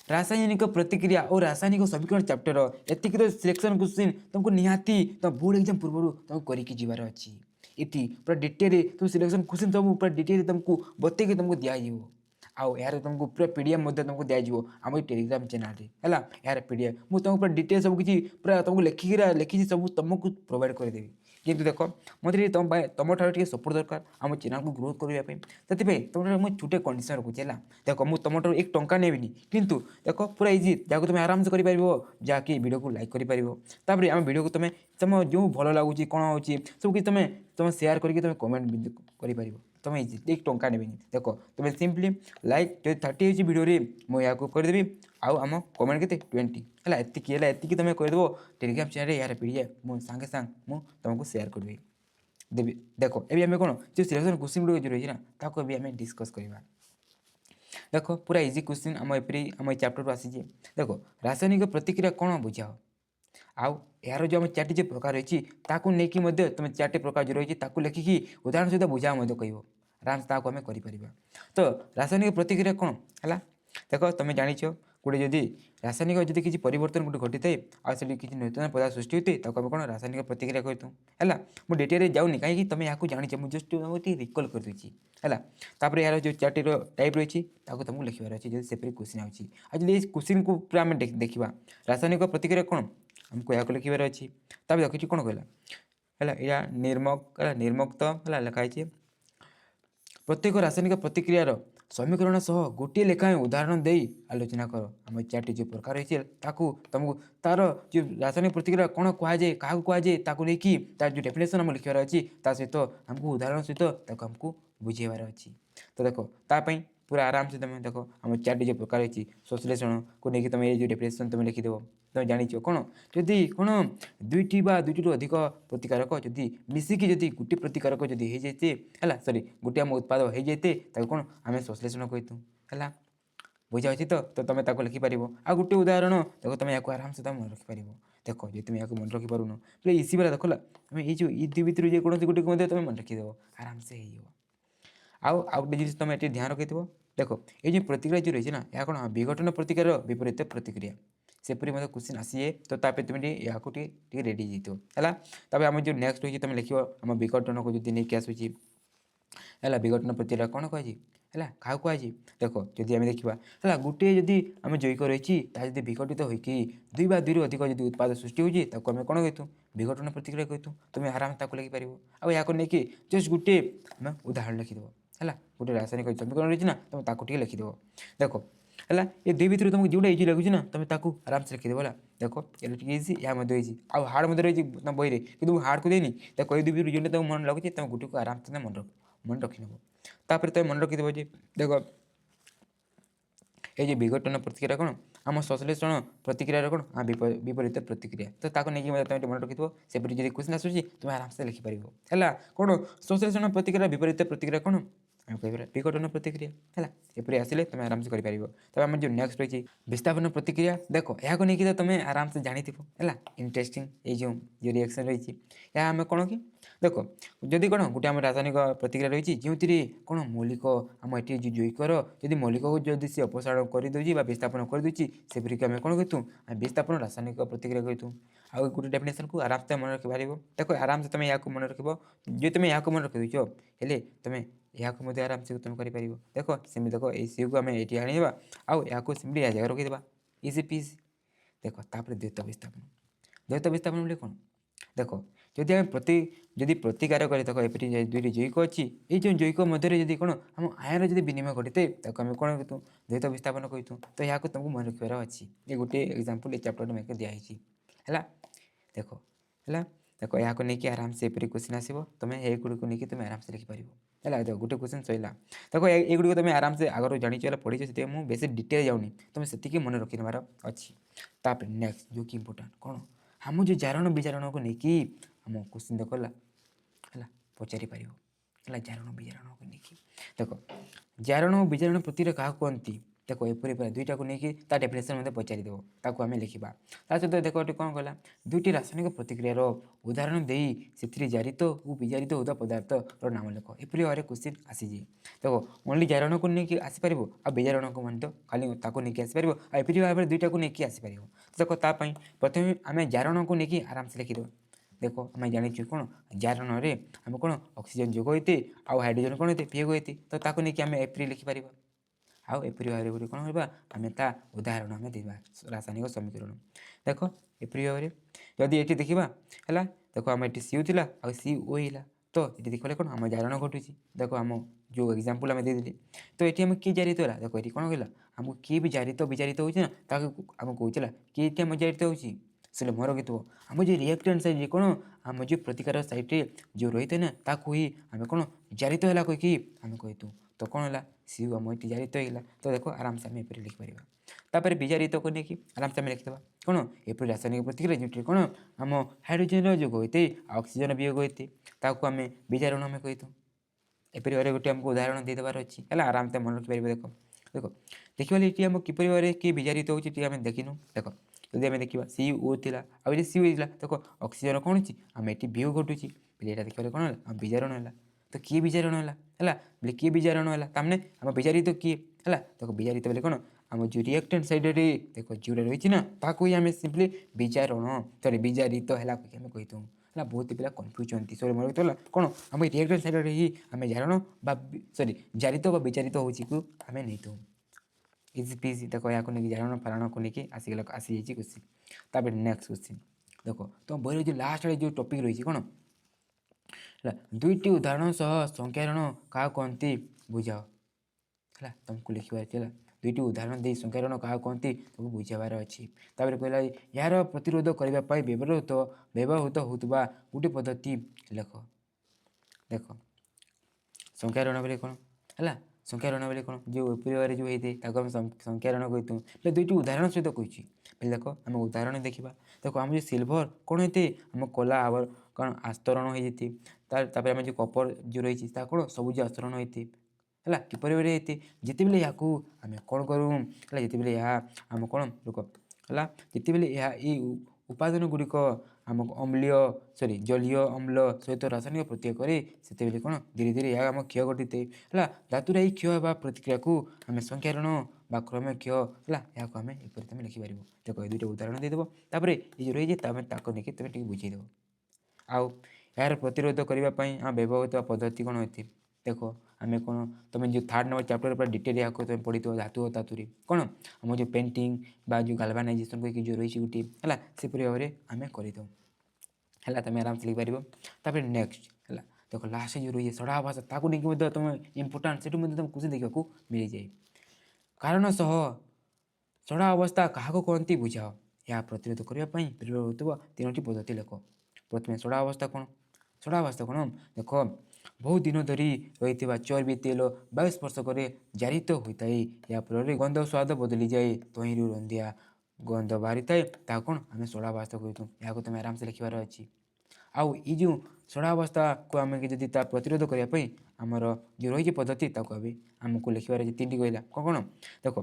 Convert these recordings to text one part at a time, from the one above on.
रासायनिक प्रतिक्रिया और रासायनिक समीकरण चैप्टर एतिक तो सिलेक्शन क्वेश्चन तुमको निहाती तुम बोर्ड एग्जाम पूर्व तुमको करके जीवार अच्छी ये पूरा डिटेल तुम सिलेक्शन क्वेश्चन तुमको पूरा डिटेल तुमको बतेक तुमको दिज्व आउ यार तुमको पूरा पीडीएफ तुमको दिज्व आम टेलीग्राम चैनल है यार पीडीएफ मुझे तुमको पूरा डिटेल सब किसी पूरा तुमको लिखिकी सब तुमको प्रोवाइड करदेवी किंतु देख मत तुम टे सपोर्ट दरकार आम चैनल को ग्रोथ करने से तुम मुझे छुटे कंडीशन रखुच्छे है देख मुझे तुम एक टंका नेबिनी किंतु देख पूरा इजी जहाँ तुम आराम से कर जहाँकि वीडियो को लाइक कर आम वीडियो को तुम जो भल लगुच कौन हो सब किसी तुम शेयर करके तुम कमेंट कर तुम इजी एक टंका नेबिनी देख तुम सिंपली लाइक जो 30 हो वीडियो मुझे करदेवी आउ आम कमेंट के 20 है एतिक तुम करदेव टेलीग्राम चैनल यार पीडीएफ मुझे सांगे सांग मुझे तुमको शेयर करदेवी देवी देख ये आम कौन जो सिलेक्शन क्वेश्चन गुड़ जो रही है ना आम डिस्कस करवा देख पूरा इजी क्वेश्चन आम एपरी आम चैप्टर आसी देख रासायनिक प्रतिक्रिया कौन बुझाओ आउ यार जो आम 4टी जो प्रकार रही तुम 4टी प्रकार जो रही लिखिकी उदाहरण सहित बुझा कह आराम से आम कर तो रासायनिक प्रतिक्रिया कौन है देख तुम जान गोटे जदि रासायनिक जब किसी परिवर्तन गोटे घटी थाए आगे किसी नूतन पदार्थ सृष्टि होते आम कौन रासायनिक प्रतिक्रिया कहूँ है मुझे डिटेल जाऊनी कहीं तुम यहाँ जानी मुझे जस्ट रिकल कर दूसरी है यार जो 4टी टाइप रही तुमको लिखार अच्छे जब सेपरी क्वेश्चन आँच आज क्वेश्चन को पूरा आम देखा रासायनिक प्रतिक्रिया कौन आमको यहाँ लिखार अच्छी देखी कौन कहला है निर्मुक्त है लिखाई प्रत्येक रासायनिक प्रतिक्रियार समीकरण सह गोटे लेखाएं उदाहरण दे आलोचना कर आम 4टी जो प्रकार रही तुमको तार जो रासायनिक प्रतिक्रिया कौन कहुए क्या कहुए नहीं तार जो डेफिनेशन आम लिखार अच्छी सहित आमको उदाहरण सहित आमको बुझेबार अच्छी तो देख तापाई पूरा आराम से तुम देख आम 4टी जो प्रकार रही संश्लेषण को लेकिन तुम ये जो डेफिनेशन तुम लिखिदेव तुम जान कौन जदि कौन 2टी बा 2टी अधिक प्रतिकारक जदि मिसिकी जदि गोटे प्रतिकारक जदि हो जाते है सरी गोटे आम उत्पाद हो जाते कौन आम संश्लेषण कहतु है बुझा अच्छी तो तुम लिखिपार आ गोटे उदाहरण देख तुम यहाँ आराम से तुम मन रखिपार देख जो तुम यहाँ मन रखी पारुन पूरा इसी वाला देखला तुम ये जो ईद भितर जेकोसी गोटे तुम मन रखिदेव आराम से हो गोटे जिन तुम ये ध्यान रखी देख ये जो प्रतिक्रिया जो रही है ना यह कौन विघटन प्रतिक्रिया विपरीत प्रतिक्रिया सेपरी मतलब क्वेश्चन आसीए तो तापर तुम यहाँ रेडी है आम जो नेक्स्ट हो तुम लिख आम विघटन को जो नहीं आसूँ है विघटन प्रतिक्रिया कौन कहुए है क्या कहुए देख जदि आम देखा है गोटे जदि आम जैविक रही जब विघटित होगी 2 बा 2 अधिक जब उत्पाद सृष्टि होगी आम कौन कहतु विघटन प्रतिक्रिया कहतु तुम आराम से लिखिपार आउ नहीं जस्ट गोटे आम उदाहरण लिखिदेव है गोटे रासायनिक समीकरण रही ना तुम ताकू लिखिदेव देख है ये 2 भितर तुमको जोटा इजी लगुच ना तुम आराम से लिखिदेव देख ये इजी या इजी आउ हार्ड रही बही कि हार्ड को देनी देख ये 2 भितर जो तुम मन लगुच तुम गोटे को आराम से मन रखी नब तुम मन रखिदेव देख ये विघटन प्रतिक्रिया कौन आम संश्लेषण प्रतिक्रिया कौन विपरीत प्रतिक्रिया तो ताको नहीं तुम मन रखी से जब क्वेश्चन आसूँ तुम आराम से लिखिपार है कौन संश्लेषण प्रतिक्रिया विपरीत प्रतिक्रिया कौन आम कह विघटन प्रतिक्रिया है एपरी आसिले तुम आराम से कर आम जो नेक्स्ट रही विस्थापन प्रतिक्रिया देख यहाँ नहीं तो तुम आराम से जानी है इंटरेस्टिंग ये जो रिएक्शन रही है आम कौन कि देख जदि कौन गोटे आम रासायनिक प्रतिक्रिया रही जो कौन मौलिक आम ये जो जैविकर जब मौलिक को जब सी अपसारण करदे विस्थापन करदे सेपरिक आम कौन कहतु विस्थापन रासायनिक प्रतिक्रिया कहतु आउ गोटे डेफिनेशन को आराम से मन रखिपार देख आराम से तुम यहाँ मन रख जो तुम यहाँ मन रखी दौ हेले तुम यहाँ आराम से तुम कर देख सेम देख ये सी को आम ये आने आउ यहाँ सेमती या जगह रखीदे इसी पीस देख तापर द्वैत विस्थापन बोले कौन देख जदि आम जदि प्रतिकार करें देख एपरी 2टी जैविक अच्छी ये जो जैविक मध्य जब कौन आम आयन जब विनिमय घटे आम कौन कहतु द्वैत विस्थापन कहतु तो यहाँ तुमको मन रखार अच्छी ये गोटे एग्जाम्पल ये चैप्टर में दिखाई है देख है देख यहाँ नहीं आराम से एपरी क्वेश्चन आसो तुम ये गुड़ को लेकिन तुम आराम से लिखिपार है देख गोटे क्वेश्चन सैला देख ये गुड़ तुम आराम से आगर जानी पढ़ी से मुझे बेस डिटेल जाऊनी तुम से मन रखी नबार अच्छी तापर नेक्स्ट जो कि इम्पोर्टाट कौन हम जो जारण विजारण को लेकिन आम क्वेश्चन देखला है पचारि पार है जारण विजारण को लेकिन देख जारण विजारण प्रतिक्रिया क्या कहती देखो एपरी पूरा दुईटा को नहीं ता डेफिनेसन मते पचारि देबो ताको आमे लिखिबा ता सहित देखो एटी कोन कहला दुईटी रासायनिक प्रतिक्रियार उदाहरण देई सेथिरे जारित और विजारित होता पदार्थर नाम लिख एपरी भाव क्वेश्चन आसीजे देखो ओनली जारण को नहीं आसीपर आ विजारण को खाली ताको नहीं आसीपर आ एपरी भाव में दुईटा को नहीं आसीपर देखो तापाई प्रथम आम जारण को नहीं आराम से लिखिद देखो आम जाचु कौन जारण में आम कौन ऑक्सीजन जोग होते आउ हाइड्रोजन कौन होते पीएग होते तो ताको नहीं आम एपरी लिखिपर आउ एपरी भाव गोटे कौन करवा आम ता उदाहरण आम देवा रासायनिक समीकरण देख एपरी भाव जदि ये देखा है देखो आम ये सी था आ सी ओ है तो ये देखले कौन आम जारण घटू देखो आम जो एग्जाम्पल आम देदेली तो ये आम किए जारित है देखो ये कौन कहला आमको किए भी जारित विचारित होना आम कहला किए आम जारित हो से मोर कि आम जो रिएक्टेंट साइड कौन आम जो प्रतिकार साइड जो रही है ना ताकू ही आम कौन जारित है कहीकि आम कही तो कौन है सी आम ये जारित होगा तो देखो आराम से आम एपरी लिखिपर तापर विजारित को लेकिन आराम से आम लिखिदेवा कौन एपरी रासायनिक प्रतिक्रिया जो कौन आम हाइड्रोजन जोग होते ऑक्सीजन वियोग होते ताकू आम विजारण आम कही एपरी भाव गोटे आमको उदाहरण देदेवार अच्छी है आराम से मन रखिपर देख देख देखिए ये आम किपर भाव किए विजारित होमें देखिनु देख जब आम देखा सी ओ थी आगे सी ओ देख ऑक्सीजन कौन अच्छी आम ये वियोग घटू ये देखिए कौन है विजारण है तो किए विजारण है बोले किए विजारण है तमें आम विजारित किए है देख विजारित बोले कौन आम जो रिएक्टेंट साइड देख जोड़ा रही ना ताकू ही आम सिंपली विजारण सरी विजारित है आम कही है बहुत पिला कन्फ्यूज होती सॉरी मोर कहला कौन आम रिएक्टेंट साइड ही आम जारण सॉरी जारित विचारित हो आम नहीं था इजी पीजी देखो या नहीं जारण फारण को लेकिन आसीगला आसी जाइए क्वेश्चन तापर नेक्स्ट क्वेश्चन देखो तुम बही जो लास्ट जो टॉपिक रही कौन है दुईटी उदाहरण सह संख्यारण क्या कहती बुझाओ है तुमको लिखबार है दुईटी उदाहरण दे संख्यारण क्या कहती तुमको बुझाबार अच्छी तापर कहला यार प्रतिरोध करने व्यवहृत होता गोटे पद्धति लेख देख संख्यारण बोले कौन है संख्यारण बोले कौन जो उपरिवार जो होते आम संख्यारण कही दुईटी उदाहरण सहित कही देख आम उदाहरण देखा देखो आम जो सिल्भर कौन होते आम कला आवर कौन आस्तरण हो जाती आम जो कपर जो रही कौन सबुज आस्तरण होती है किपर होते जिते बेले या आम कौन करूँ जिते आम कौन रुक है जिते बेले ये उपादान गुड़िक आम अम्लीय सॉरी जलीय अम्ल सहित रासायनिक प्रतिक्रिया करे से कौन धीरे धीरे यह आम क्षय घटी है धातुर यही क्षय होगा प्रतिक्रिया को आम संख्यारण बा क्रम क्षय है यहाँ आम एपरी तुम लिखिपर देख ये दुईटा उदाहरण देदेव तापर ये जो रही नहीं तुम बुझेदेव आउ यार प्रतिरोध करने आम व्यवहृत पद्धति कौन होती देख आम कौन तुम जो थर्ड नंबर चैप्टर पर डिटेल या तुम पढ़ी धातु धातुरी कौन आम जो पेंटिंग बा जो गाल्वानाइजेशन को जो रही गोटे है सेपरी भाव में आम करदे है तुम आराम से लिखिपर तापर नेक्स्ट है देख लास्ट जो रही सड़ा भाषा ताकू नहीं तुम इम्पोर्टाट से तुम क्वेश्चन देखा मिल जाए कारण सह सड़ा अवस्था क्या कहती बुझाओ या प्रतिरोध करने प्रयोग होता तीनो पद्धति लेख प्रथम सड़ा अवस्था कौन देख बहुत दिन धरी रही चर्बी तेल वायु स्पर्शक जारित होता है या फल गंध स्वाद बदली जाए तही रंधिया गंध बाहरी था कौन आम सड़ा अवस्था कहूँ या तुम आराम से लिखबार अच्छी आउ ये जो सड़ा अवस्था को आम जदि प्रतिरोध करने आमर जो रही पद्धति आमको लिखबार तीन टी कहला कौन कौन देख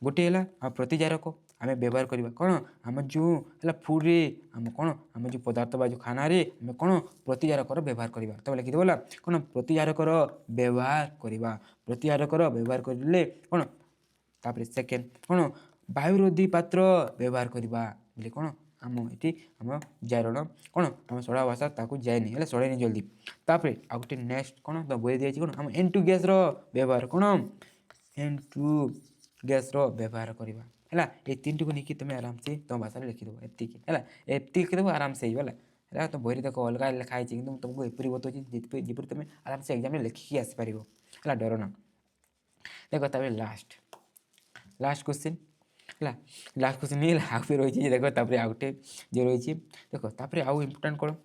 गोटे है प्रतिजारक आम व्यवहार करवा कौन आम जो है फुड्रे आम कौन आम जो पदार्थ बा जो खाना आम कौन प्रतिजारकर व्यवहार करवा तुम लिखिदेव कौन प्रतिजारकर व्यवहार करवा प्रतिजारकर व्यवहार करें कौन तापर सेकेंड कौन वायुरोधी पात्र व्यवहार करवा बोले कौन आम ये आम जारण कौन आम सड़ा भाषा ताकू जाएनि है सड़े जल्दी तापर आ गए नेक्स्ट कौन तो बही दिखाई कौन आम N2 गैस व्यवहार कौन N2 गैस व्यवहार करवा है ये तीन टी को नहीं तुम आराम से तुम भाषा लिखिदेव एति है एति लिखिदेव आराम से है तुम बही देख अलग लिखाई कि तुमको एपरी बताऊँ जपरी तुम आराम से एग्जाम लिखिकी आसपार है डरना देख तापर लास्ट क्वेश्चन है लास्ट क्वेश्चन नहीं आगे रही देख तापर आउ गए जो रही देख तापर आउ इम्पोर्टाट कौन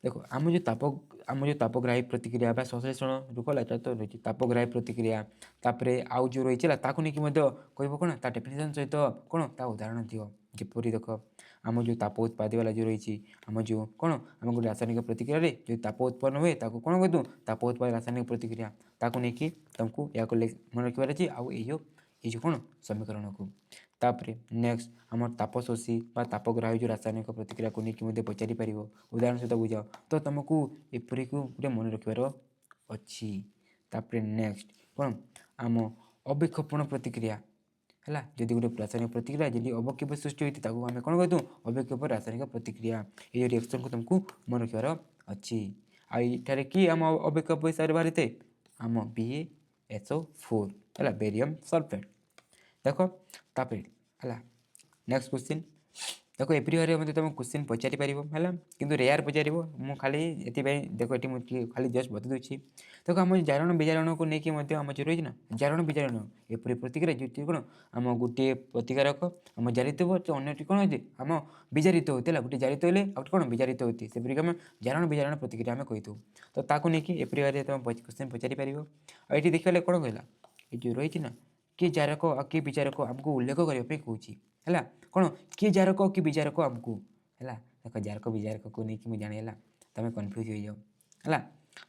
देखो आम जो तापग्राही प्रतिक्रिया संश्लेषण जो कला तो रही तापग्राही प्रतिक्रिया तापर आउ जो रही है कह कौन ता डेफिनेसन सहित कौन ता उदाहरण दियो जपरी देख आम जो ताप उत्पादी वाला जो रही आम जो कौन आम गोटे रासायनिक प्रतिक्रिया जो ताप उत्पन्न हुए कौन कहूँ ताप उत्पाद रासायनिक प्रतिक्रिया ताकू नहीं तुमको या मन रखिबार अच्छी आउ ये ये जो कौन समीकरण को तापर नेक्स्ट आम तापशोषी तापग्राही जो रासायनिक प्रतिक्रिया को लेकिन पचारि पार उदाहरण सहित बुझाओ तो तुमको एपरी को गोटे मन रखार अच्छी तापर नेक्स्ट कौन आम अभिक्षेपण प्रतिक्रिया है जदि गोटे रासायनिक प्रतिक्रिया जब अवक्षेप सृष्टि होती आम कौन कहतु अवक्षेप रासायनिक प्रतिक्रिया ये रिएक्शन को तुमको मन रखार अच्छी आठारे कि आम अवक्षेप हिसाब से बाहरी थे आम BaSO4 है बेरियम सल्फेट देख तापर है नेक्स्ट क्वेश्चन देखो एप्री बारे मतलब तुम क्वेश्चन पचारि पार है कि रेयर पचार मुझे खाली ये देख ये मुझे खाली जस्ट बता दूसरी देखो आम जारण विजारण को लेकिन आम जो रही ना जारण विजारण एपरी प्रतिक्रिया जो कौन आम गोटे प्रतिकारक आम जारित हो तो अन्य कौन होती आम विजारित होते है गोटे जारित हेले आउट कौन विजारित होती से आम जारण विजारण प्रतिक्रिया आम कही तो ताकू नहीं एपरी बारे तुम क्वेश्चन पचारि पार ये देखा कौन कहला ये जो रही ना किए जारक आ किए विचारक आमको उल्लेख करने कहूँ है कौन किए जारक कि विचारक आमको है देख जारक विचारक को लेकिन मुझे जानी है तुम कन्फ्यूज हो जाओ है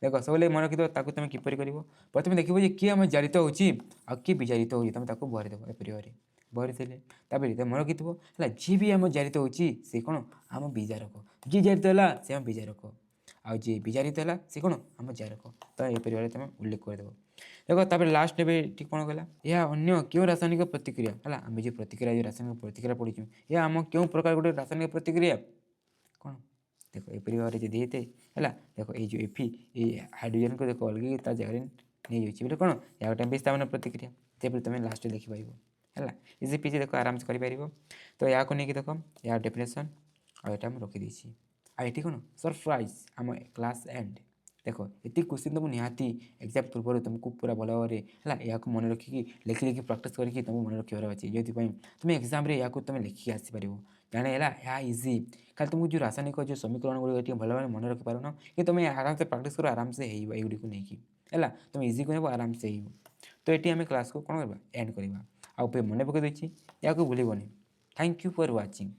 देख सब मन रखिद तुम किपर कर प्रथम देखो किए आम जारित हो किए विचारित हो तुम बहरी देव एपरी बहरी थे तुम मन रखिथ है जी भी आम जारित हो कौन आम विचारक जी जारित है से आम विचारक आउ जी विचारित है से कौन आम जारक तो एपरी तुम उल्लेख करदेव देखो तापर लास्ट ठीक कौन कहला यह अन्य क्यों रासायनिक प्रतिक्रिया है आम जो प्रतिक्रिया जो रासायनिक प्रतिक्रिया पढ़ी यह आम क्यों प्रकार गोटे रासायनिक प्रतिक्रिया कौन देखो एपरी भाव जब होते है देखो ये जो एफी ये हाइड्रोजन को देखो अलग जगह नहीं जाए कौन या गोटे विस्थापन प्रतिक्रिया जब तुम लास्ट देखिपर है इसी पीछे देखो आराम से कर तो या नहीं देख या डेफिनेशन और यहाँ मुझे रखीदी आई कौन सरप्राइज आम क्लास एंड देख ये क्वेश्चन तुमको निहाती एग्जाम पूर्व तुमको पूरा भल भाव है या मन रखिकी लिखि लिखि प्रैक्टिस करके तुमको मन रखार अच्छे जो तुम एग्जाम या तुम लिखिकी आसपार जाने है इजी खाली तुमको जो रासायनिक जो समीकरण गुड़िक भल भाव मन रखिपार न कि तुम आराम से प्रैक्टिस कर आराम से युड़ी को लेकिन है तुम इजी कर आराम से तो ये आम क्लास को कौन करवा एंड करवा आ मन पकई देती या भूलनी थैंक यू फॉर वाचिंग।